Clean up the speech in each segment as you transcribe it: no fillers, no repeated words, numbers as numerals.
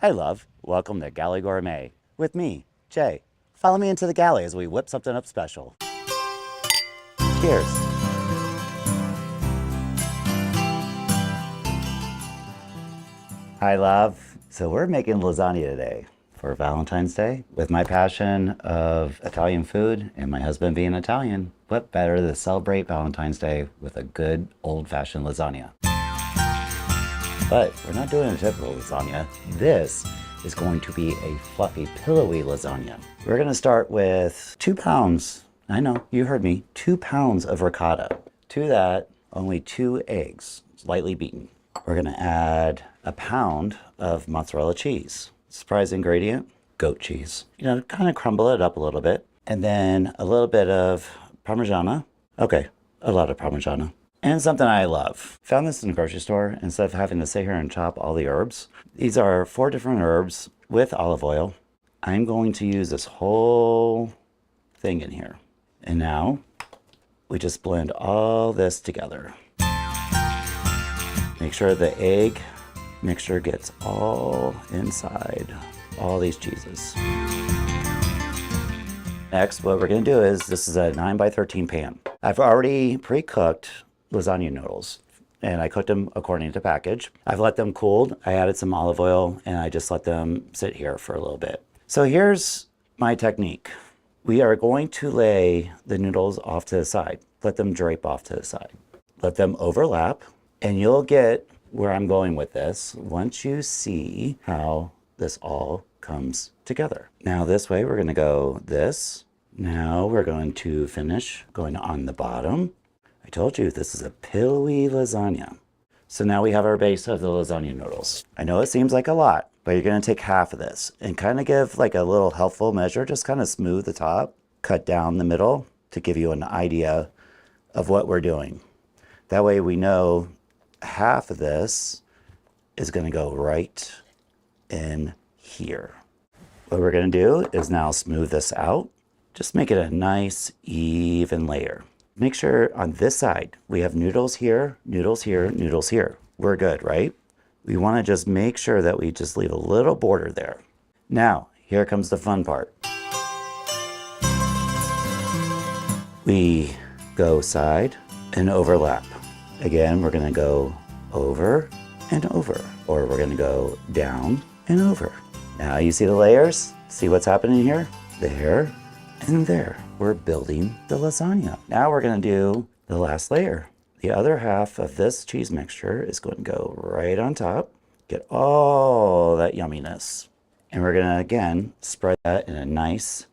Hi, love. Welcome to Galley Gourmet with me, Jay. Follow me into the galley as we whip something up special. Cheers. Hi, love. So we're making lasagna today for Valentine's Day. With my passion of Italian food and my husband being Italian, what better to celebrate Valentine's Day with a good old-fashioned lasagna? But we're not doing a typical lasagna. This is going to be a fluffy, pillowy lasagna. We're gonna start with 2 pounds, I know, you heard me, 2 pounds of ricotta. To that, only 2 eggs, lightly beaten. We're gonna add a pound of mozzarella cheese. Surprise ingredient, goat cheese. You know, kind of crumble it up a little bit. And then a little bit of parmesan. Okay, a lot of parmesan. And something I love. Found this in the grocery store. Instead of having to sit here and chop all the herbs. These are 4 different herbs with olive oil. I'm going to use this whole thing in here. And now we just blend all this together. Make sure the egg mixture gets all inside all these cheeses. Next, what we're gonna do is, this is a 9 by 13 pan. I've already pre-cooked lasagna noodles and I cooked them according to package. I've let them cool. I added some olive oil and I just let them sit here for a little bit. So here's my technique. We are going to lay the noodles off to the side. Let them drape off to the side. Let them overlap and you'll get where I'm going with this once you see how this all comes together. Now this way we're gonna go this. Now we're going to finish going on the bottom. I told you this is a pillowy lasagna. So now we have our base of the lasagna noodles. I know it seems like a lot, but you're gonna take half of this and kind of give like a little helpful measure, just kind of smooth the top, cut down the middle to give you an idea of what we're doing. That way we know half of this is gonna go right in here. What we're gonna do is now smooth this out. Just make it a nice, even layer. Make sure on this side, we have noodles here, noodles here, noodles here. We're good, right? We wanna just make sure that we just leave a little border there. Now, here comes the fun part. We go side and overlap. Again, we're gonna go over and over, or we're gonna go down and over. Now you see the layers? See what's happening here? There and there. We're building the lasagna. Now we're gonna do the last layer. The other half of this cheese mixture is going to go right on top, get all that yumminess. And we're gonna, again, spread that in a nice,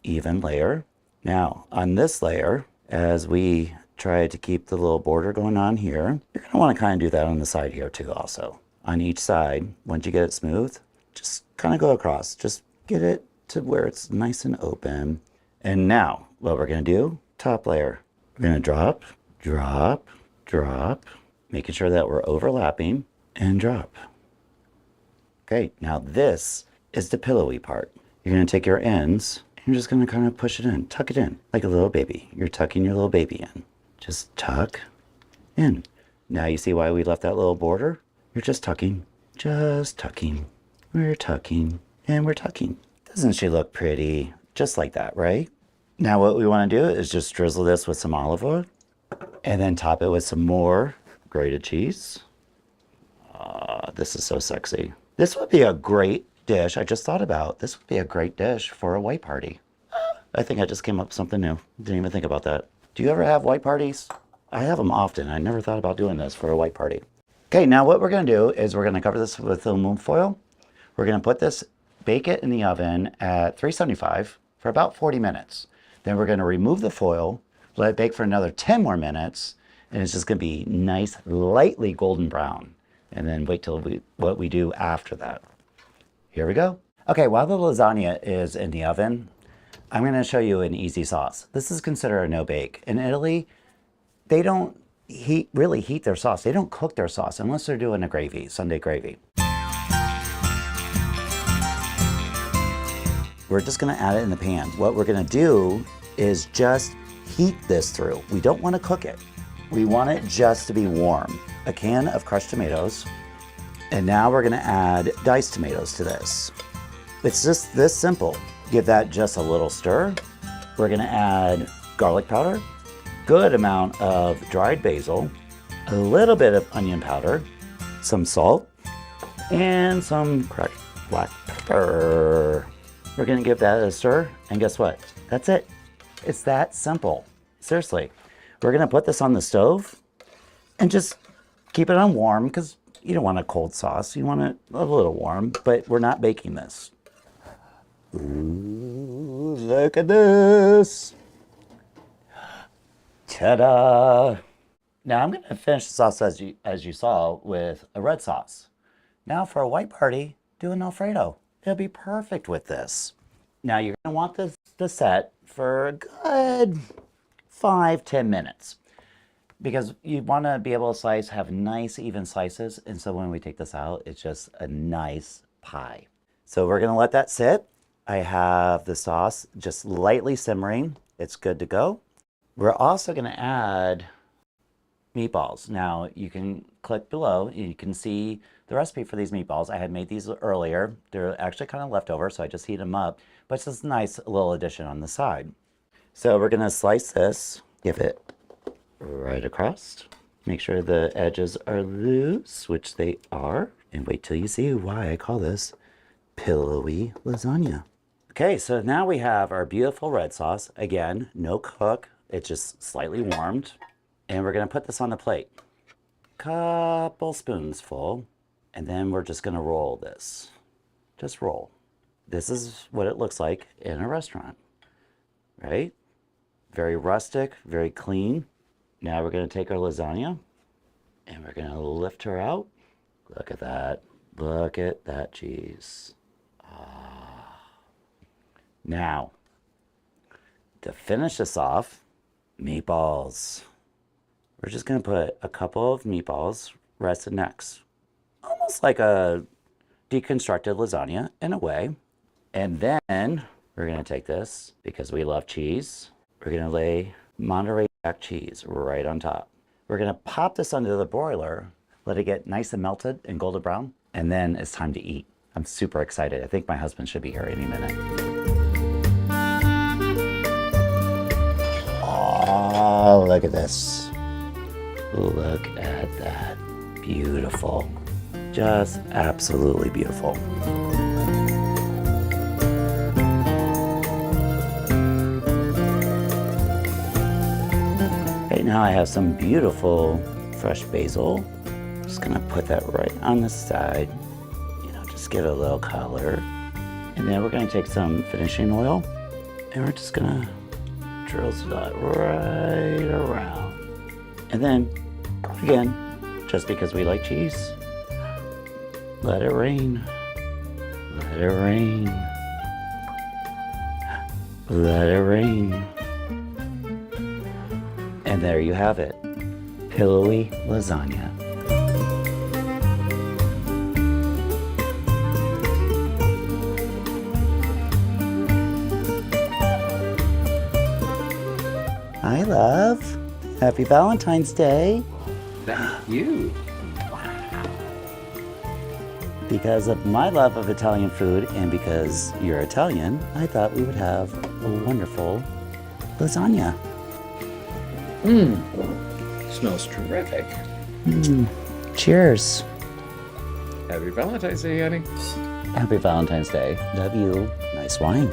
even layer. Now, on this layer, as we try to keep the little border going on here, you're gonna wanna kind of do that on the side here too also. On each side, once you get it smooth, just kind of go across. Just get it to where it's nice and open. And now, what we're gonna do, top layer. We're gonna drop, drop, drop, making sure that we're overlapping, and drop. Okay, now this is the pillowy part. You're gonna take your ends, and you're just gonna kind of push it in, tuck it in, like a little baby. You're tucking your little baby in. Just tuck in. Now you see why we left that little border? You're just tucking, we're tucking, and we're tucking. Doesn't she look pretty? Just like that, right? Now what we want to do is just drizzle this with some olive oil and then top it with some more grated cheese. This is so sexy. This would be a great dish. I just thought about this would be a great dish for a white party. I think I just came up with something new. Didn't even think about that. Do you ever have white parties? I have them often. I never thought about doing this for a white party. Okay, now what we're gonna do is we're gonna cover this with aluminum foil. We're gonna put this, bake it in the oven at 375 for about 40 minutes. Then we're gonna remove the foil, let it bake for another 10 more minutes, and it's just gonna be nice, lightly golden brown. And then wait till what we do after that. Here we go. Okay, while the lasagna is in the oven, I'm gonna show you an easy sauce. This is considered a no-bake. In Italy, they don't really heat their sauce. They don't cook their sauce unless they're doing a gravy, Sunday gravy. We're just gonna add it in the pan. What we're gonna do is just heat this through. We don't wanna cook it. We want it just to be warm. A can of crushed tomatoes, And now we're gonna add diced tomatoes to this. It's just this simple. Give that just a little stir. We're gonna add garlic powder, good amount of dried basil, a little bit of onion powder, some salt, and some cracked black pepper. We're gonna give that a stir, and guess what? That's it. It's that simple. Seriously. We're gonna put this on the stove and just keep it on warm because you don't want a cold sauce. You want it a little warm, but we're not baking this. Ooh, look at this. Ta-da! Now I'm gonna finish the sauce as you saw with a red sauce. Now for a white party, do an Alfredo. It'll be perfect with this. Now you're gonna want this to set for a good 5-10 minutes because you wanna be able to slice, have nice even slices, and so when we take this out, it's just a nice pie. So we're gonna let that sit. I have the sauce just lightly simmering. It's good to go. We're also gonna add meatballs. Now you can click below and you can see the recipe for these meatballs. I had made these earlier. They're actually kind of leftover, so I just heat them up, but it's just a nice little addition on the side. So we're gonna slice this, give it right across. Make sure the edges are loose, which they are, and wait till you see why I call this pillowy lasagna. Okay, so now we have our beautiful red sauce. Again, no cook, it's just slightly warmed. And we're gonna put this on the plate. Couple spoons full, and then we're just gonna roll this. Just roll. This is what it looks like in a restaurant, right? Very rustic, very clean. Now we're gonna take our lasagna and we're gonna lift her out. Look at that. Look at that cheese. Now, to finish this off, meatballs. We're just gonna put a couple of meatballs rested next. Almost like a deconstructed lasagna in a way. And then we're gonna take this, because we love cheese, we're gonna lay Monterey Jack cheese right on top. We're gonna pop this under the broiler, let it get nice and melted and golden brown, and then it's time to eat. I'm super excited. I think my husband should be here any minute. Oh, look at this. Look at that. Beautiful. Just absolutely beautiful. Right now I have some beautiful fresh basil. Just gonna put that right on the side. You know, just give it a little color. And then we're gonna take some finishing oil and we're just gonna drizzle that right around. And then, again, just because we like cheese, let it rain. Let it rain. Let it rain. And there you have it. Pillowy lasagna. Hi, love. Happy Valentine's Day. Thank you. Because of my love of Italian food and because you're Italian, I thought we would have a wonderful lasagna. Smells terrific. Cheers. Happy Valentine's Day, honey. Happy Valentine's Day. Love you. Nice wine.